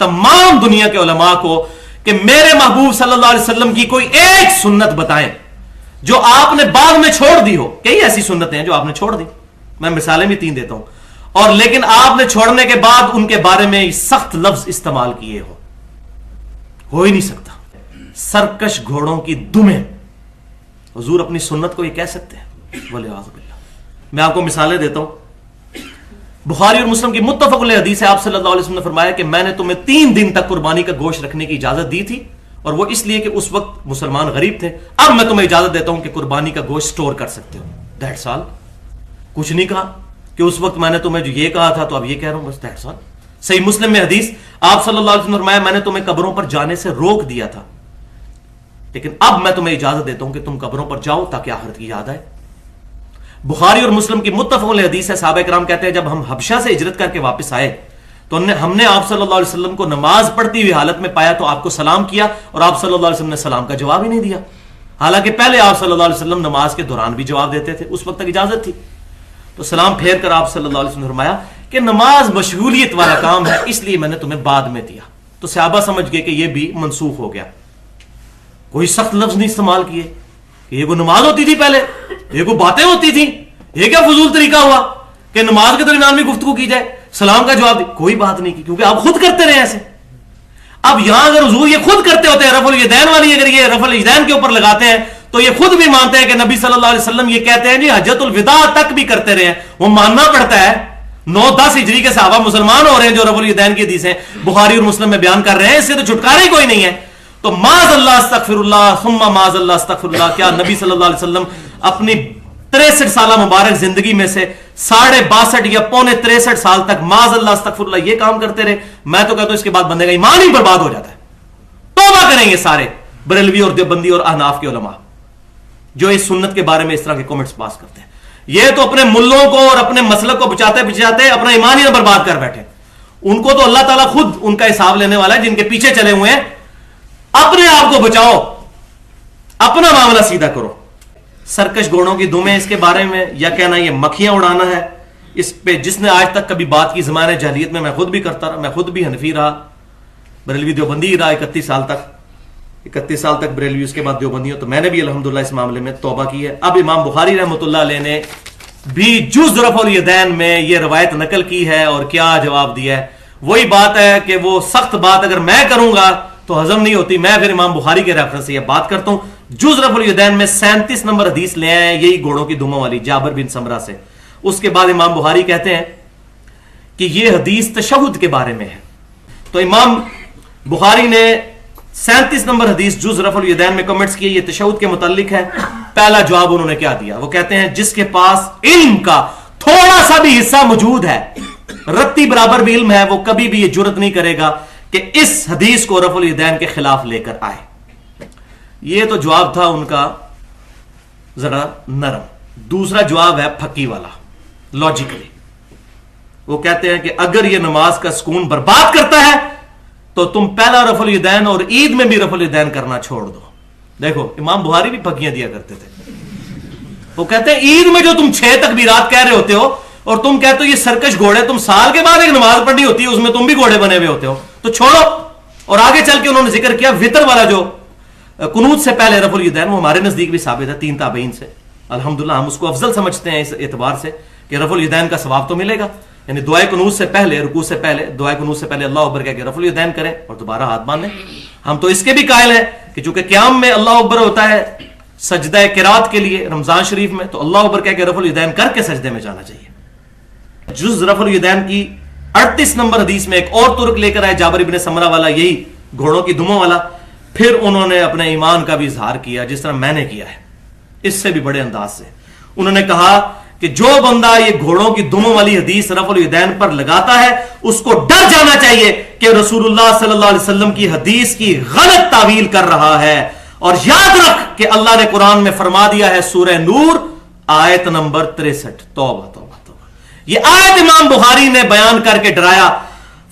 تمام دنیا کے علماء کو کہ میرے محبوب صلی اللہ علیہ وسلم کی کوئی ایک سنت بتائیں جو آپ نے بعد میں چھوڑ دی ہو. کئی ایسی سنتیں ہیں جو آپ نے چھوڑ دی, میں مثالیں بھی 3 دیتا ہوں, اور لیکن آپ نے چھوڑنے کے بعد ان کے بارے میں سخت لفظ استعمال کیے ہو ہی نہیں سکتا. سرکش گھوڑوں کی دمیں, حضور اپنی سنت کو یہ کہہ سکتے ہیں؟ والعیاذ باللہ. میں آپ کو مثالیں دیتا ہوں. بخاری اور مسلم کی متفق علیہ حدیث ہے, آپ صلی اللہ علیہ وسلم نے فرمایا کہ میں نے تمہیں 3 دن تک قربانی کا گوشت رکھنے کی اجازت دی تھی, اور وہ اس لیے کہ اس وقت مسلمان غریب تھے. اب میں تمہیں اجازت دیتا ہوں کہ قربانی کا گوشت سٹور کر سکتے ہو. That's all. کچھ نہیں کہا کہ اس وقت میں نے تمہیں جو یہ کہا تھا تو اب یہ کہہ رہا ہوں, بس دیٹس آل. صحیح مسلم میں حدیث, آپ صلی اللہ علیہ وسلم نے فرمایا میں نے تمہیں قبروں پر جانے سے روک دیا تھا, لیکن اب میں تمہیں اجازت دیتا ہوں کہ تم قبروں پر جاؤ تاکہ آخرت کی یاد آئے. بخاری اور مسلم کی متفق علیہ حدیث ہے, صحابہ کرام کہتے ہیں جب ہم حبشہ سے ہجرت کر کے واپس آئے تو ہم نے آپ صلی اللہ علیہ وسلم کو نماز پڑھتی ہوئی حالت میں پایا تو آپ کو سلام کیا, اور آپ صلی اللہ علیہ وسلم نے سلام کا جواب ہی نہیں دیا, حالانکہ پہلے آپ صلی اللہ علیہ وسلم نماز کے دوران بھی جواب دیتے تھے, اس وقت تک اجازت تھی. تو سلام پھیر کر آپ صلی اللہ علیہ وسلم نے فرمایا کہ نماز مشغولیت والا کام ہے, اس لیے میں نے تمہیں بعد میں دیا. تو صحابہ سمجھ گئے کہ یہ بھی منسوخ ہو گیا. کوئی سخت لفظ نہیں استعمال کیے کہ یہ کوئی نماز ہوتی تھی پہلے, یہ کوئی باتیں ہوتی تھیں, یہ کیا فضول طریقہ ہوا کہ نماز کے درمیان میں گفتگو کی جائے, سلام کا جواب دی. کوئی بات نہیں کی, کیونکہ آپ خود کرتے رہے ایسے. اب یہاں اگر حضور یہ خود کرتے ہوتے ہیں رفع الیدین والی, اگر یہ رفع الیدین کے اوپر لگاتے ہیں تو یہ خود بھی مانتے ہیں کہ نبی صلی اللہ علیہ وسلم یہ کہتے ہیں جی حجۃ الوداع تک بھی کرتے رہے ہیں. وہ ماننا پڑتا ہے. 9-10 ہجری کے صحابہ مسلمان ہو رہے ہیں جو رفع الیدین کی حدیثیں بخاری اور مسلم میں بیان کر رہے ہیں, اس سے تو چھٹکارا ہی کوئی نہیں ہے. تو معاذ اللہ استغفر اللہ ثم معاذ اللہ استغفر اللہ. کیا نبی صلی اللہ علیہ وسلم اپنی 63 سالہ مبارک زندگی میں سے 62.5 یا 63 سال تک معاذ اللہ استغفر اللہ یہ کام کرتے رہے؟ میں تو کہتا ہوں اس کے بعد بندے کا ایمان ہی برباد ہو جاتا ہے. توبہ کریں گے سارے بریلوی اور دیوبندی اور احناف کے علماء جو اس سنت کے بارے میں اس طرح کے کمنٹس پاس کرتے ہیں. یہ تو اپنے ملوں کو اور اپنے مسلک کو بچاتے بچاتے اپنا ایمان ہی نہ برباد کر بیٹھے. ان کو تو اللہ تعالیٰ خود ان کا حساب لینے والا ہے جن کے پیچھے چلے ہوئے ہیں. اپنے آپ کو بچاؤ, اپنا معاملہ سیدھا کرو. سرکش گھوڑوں کی دمیں, اس کے بارے میں یا کہنا یہ مکھیاں اڑانا ہے, اس پہ جس نے آج تک کبھی بات کی زمانے جاہلیت میں خود بھی کرتا رہا, میں خود بھی حنفی رہا, بریلوی دیوبندی رہا 31 سال تک بریلوی, اس کے بعد دیوبندی ہوں. تو میں نے بھی الحمدللہ اس معاملے میں توبہ کی ہے. اب امام بخاری رحمۃ اللہ علیہ نے بھی جز رفع الیدین میں یہ روایت نقل کی ہے, اور کیا جواب دیا ہے. وہی بات ہے کہ وہ سخت بات اگر میں کروں گا تو ہضم نہیں ہوتی. میں پھر امام بخاری کے ریفرنس سے یہ بات کرتا ہوں. جز رفع الیدین میں 37 نمبر حدیث لے آئے ہیں یہی گھوڑوں کی دموں والی, جابر بن سمرہ سے. اس کے بعد امام بخاری کہتے ہیں کہ یہ حدیث تشہد کے بارے میں ہے. تو امام بخاری نے 37 نمبر حدیث جز رفع الیدین میں کمنٹس کیے, یہ تشہد کے متعلق ہے. پہلا جواب انہوں نے کیا دیا, وہ کہتے ہیں جس کے پاس علم کا تھوڑا سا بھی حصہ موجود ہے, رتی برابر بھی علم ہے, وہ کبھی بھی یہ جرت نہیں کرے گا کہ اس حدیث کو رفع الیدین کے خلاف لے کر آئے. یہ تو جواب تھا ان کا ذرا نرم. دوسرا جواب ہے پھکی والا, لاجیکلی. وہ کہتے ہیں کہ اگر یہ نماز کا سکون برباد کرتا ہے تو تم پہلا رفع الیدین اور عید میں بھی رفع الیدین کرنا چھوڑ دو. دیکھو امام بخاری بھی پھکیاں دیا کرتے تھے. وہ کہتے ہیں عید میں جو تم 6 تکبیرات کہہ رہے ہوتے ہو اور تم کہتے ہو یہ سرکش گھوڑے, تم سال کے بعد ایک نماز پڑھنی ہوتی ہے اس میں تم بھی گھوڑے بنے ہوئے ہوتے ہو, تو چھوڑو. اور آگے چل کے انہوں نے ذکر کیا وطر والا جو قنوت سے پہلے رفع الیدین, وہ ہمارے نزدیک بھی ثابت ہے 3 تابعین سے. الحمدللہ ہم اس کو افضل سمجھتے ہیں اس اعتبار سے کہ رفع الیدین کا ثواب تو ملے گا. یعنی دعائے قنوت سے پہلے, رکوع سے پہلے, دعائے قنوت سے پہلے اللہ اکبر کہہ کے رفع الیدین کریں اور دوبارہ ہاتھ باندھیں. ہم تو اس کے بھی قائل ہیں کہ چونکہ قیام میں اللہ اکبر ہوتا ہے سجدہ قرات کے لیے رمضان شریف میں, تو اللہ اکبر کہہ کے رفع الیدین کر کے سجدے میں جانا چاہیے. جز رفع الیدین کی 38 نمبر حدیث میں ایک اور ترک لے کر آئے جابر بن سمرہ والا, یہی گھوڑوں کی دموں والا. پھر انہوں نے اپنے ایمان کا بھی اظہار کیا جس طرح میں نے کیا ہے, اس سے بھی بڑے انداز سے. انہوں نے کہا کہ جو بندہ یہ گھوڑوں کی دموں والی حدیث رفع الیدین پر لگاتا ہے اس کو ڈر جانا چاہیے کہ رسول اللہ صلی اللہ علیہ وسلم کی حدیث کی غلط تعویل کر رہا ہے. اور یاد رکھ کہ اللہ نے قرآن میں فرما دیا ہے سورہ نور آیت نمبر 63, توبہ توبہ توبہ, یہ آیت امام بخاری نے بیان کر کے ڈرایا,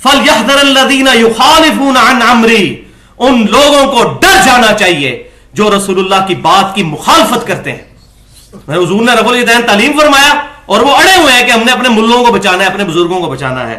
فَلْيَحْذَرِ الَّذِينَ يُخَالِفُونَ عَنْ عَمْرِي, ان لوگوں کو ڈر جانا چاہیے جو رسول اللہ کی بات کی مخالفت کرتے ہیں. حضور نے رفع الیدین تعلیم فرمایا اور وہ اڑے ہوئے ہیں کہ ہم نے اپنے ملوں کو بچانا ہے, اپنے بزرگوں کو بچانا ہے.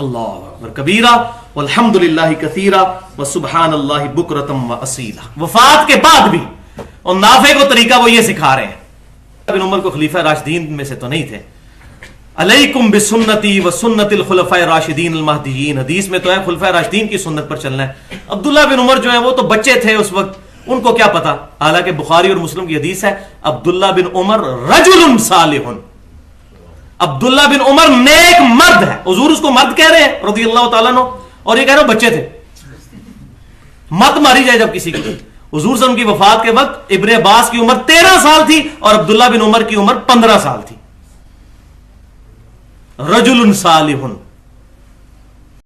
اللہ اکبر کبیرہ والحمدللہ کثیرہ وسبحان اللہ بکرۃ واصیلا. وفات کے بعد بھی اور نافع کو طریقہ وہ یہ سکھا رہے ہیں. ابن عمر کو خلیفہ راشدین میں سے تو نہیں تھے. علیکم بسنتی وسنت الخلفاء الراشدین المہدیین، حدیث میں تو ہے خلفاء راشدین کی سنت پر چلنا ہے. عبداللہ بن عمر جو ہیں وہ تو بچے تھے اس وقت، ان کو کیا پتا، حالانکہ بخاری اور مسلم کی حدیث ہے عبداللہ بن عمر رجل صالح، عبداللہ بن عمر نیک مرد ہے. حضور اس کو مرد کہہ رہے ہیں رضی اللہ تعالیٰ عنہ، اور یہ کہہ رہے ہو بچے تھے. مت ماری جائے جب کسی کی. حضور صلی اللہ علیہ وسلم کی وفات کے وقت ابن عباس کی عمر 13 سال تھی اور عبداللہ بن عمر کی عمر 15 سال تھی. رجل صالح